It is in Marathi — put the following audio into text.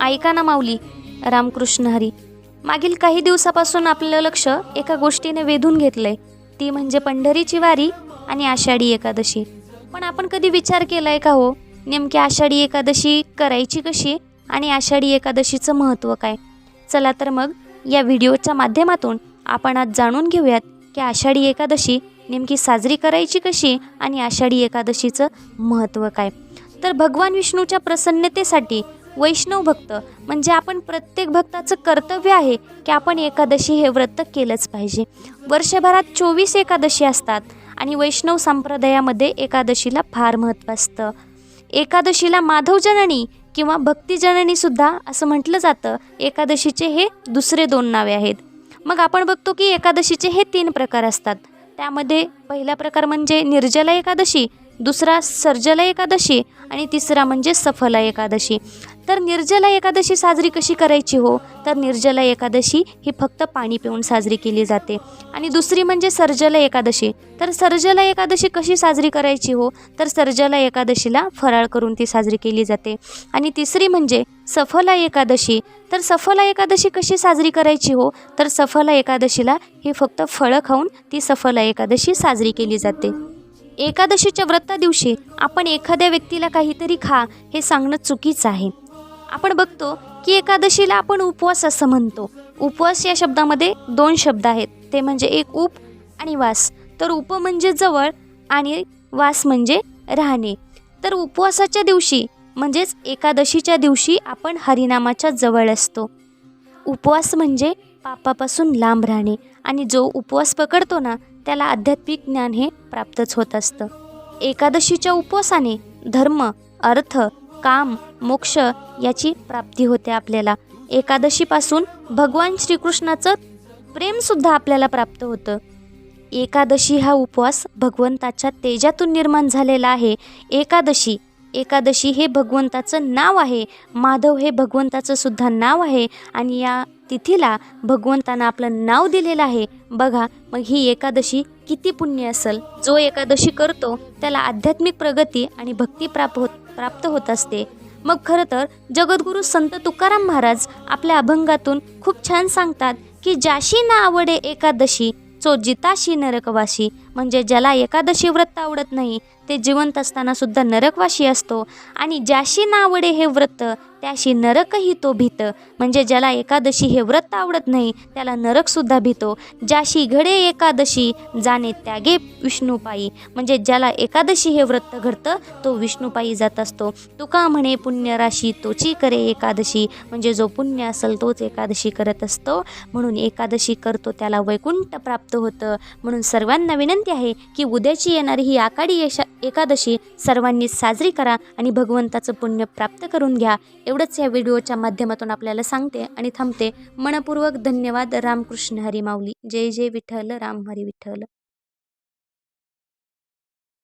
ऐका ना माऊली, रामकृष्ण हरी. मागील काही दिवसापासून आपलं लक्ष एका गोष्टीने वेधून घेतलंय, ती म्हणजे पंढरीची वारी आणि आषाढी एकादशी. पण आपण कधी विचार केलाय का हो, नेमकी आषाढी एकादशी करायची कशी आणि आषाढी एकादशीचं महत्त्व काय? चला तर मग या व्हिडिओच्या माध्यमातून आपण आज जाणून घेऊयात की आषाढी एकादशी नेमकी साजरी करायची कशी आणि आषाढी एकादशीचं महत्त्व काय. तर भगवान विष्णूच्या प्रसन्नतेसाठी वैष्णव भक्त म्हणजे आपण प्रत्येक भक्ताचं कर्तव्य आहे की आपण एकादशी हे व्रत केलंच पाहिजे. वर्षभरात 24 एकादशी असतात आणि वैष्णव संप्रदायामध्ये एकादशीला फार महत्त्व असतं. एकादशीला माधवजननी किंवा भक्तिजननीसुद्धा असं म्हटलं जातं. एकादशीचे हे दुसरे 2 नावे आहेत. मग आपण बघतो की एकादशीचे हे 3 प्रकार असतात. त्यामध्ये पहिला प्रकार म्हणजे निर्जला एकादशी, दुसरा सर्जला एकादशी आणि तिसरा म्हणजे सफला एकादशी. तर निर्जला एकादशी साजरी कशी करायची हो, तर निर्जला एकादशी ही फक्त पाणी पिऊन साजरी केली जाते. आणि दुसरी म्हणजे सर्जला एकादशी. तर सर्जला एकादशी कशी साजरी करायची हो, तर सर्जला एकादशीला फराळ करून ती साजरी केली जाते. आणि तिसरी म्हणजे सफला एकादशी. तर सफला एकादशी कशी साजरी करायची हो, तर सफला एकादशीला ही फक्त फळं खाऊन ती सफला एकादशी साजरी केली जाते. एकादशीच्या व्रता दिवशी आपण एखाद्या व्यक्तीला काहीतरी खा हे सांगणं चुकीचं आहे. आपण बघतो की एकादशीला आपण उपवास असं म्हणतो. उपवास या शब्दामध्ये 2 शब्द आहेत, ते म्हणजे एक उप आणि वास. तर उप म्हणजे जवळ आणि वास म्हणजे राहणे. तर उपवासाच्या दिवशी म्हणजेच एकादशीच्या दिवशी आपण हरिनामाच्या जवळ असतो. उपवास म्हणजे पापापासून लांब राहणे आणि जो उपवास पकडतो ना त्याला आध्यात्मिक ज्ञान हे प्राप्तच होत असतं. एकादशीच्या उपवासाने धर्म, अर्थ, काम, मोक्ष याची प्राप्ती होते आपल्याला. एकादशीपासून भगवान श्रीकृष्णाचं प्रेमसुद्धा आपल्याला प्राप्त होतं. एकादशी हा उपवास भगवंताच्या तेजातून निर्माण झालेला आहे. एकादशी हे भगवंताचं नाव आहे. माधव हे भगवंताचं सुद्धा नाव आहे आणि या तिथीला भगवंतानं आपलं नाव दिलेलं आहे. बघा मग ही एकादशी किती पुण्य असेल. जो एकादशी करतो त्याला आध्यात्मिक प्रगती आणि भक्ती प्राप्त होत असते. मग खरं तर जगद्गुरू संत तुकाराम महाराज आपल्या अभंगातून खूप छान सांगतात की ज्याशी ना आवडे एकादशी चो जिताशी नरकवासी. म्हणजे ज्याला एकादशी व्रत आवडत नाही ते जिवंत असताना सुद्धा नरकवासी असतो. आणि ज्याशी ना आवडे हे व्रत त्याशी नरकही तो भीत. म्हणजे ज्याला एकादशी हे व्रत आवडत नाही त्याला नरकसुद्धा भीतो. ज्याशी घडे एकादशी जाणे त्यागे विष्णुपायी. म्हणजे ज्याला एकादशी हे व्रत घडतं तो विष्णुपायी जात असतो. तुका म्हणे पुण्यराशी तोची करे एकादशी. म्हणजे जो पुण्य असेल तोच एकादशी करत असतो. म्हणून एकादशी करतो त्याला वैकुंठ प्राप्त होतं. म्हणून सर्वांना विनंती आहे की उद्याची येणारी ही आषाढी एकादशी सर्वांनी साजरी करा आणि भगवंताचं पुण्य प्राप्त करून घ्या. एवढंच या व्हिडिओच्या माध्यमातून आपल्याला सांगते आणि थांबते. मनपूर्वक धन्यवाद. रामकृष्ण हरी माऊली. जय जय विठ्ठल. राम हरी विठ्ठल.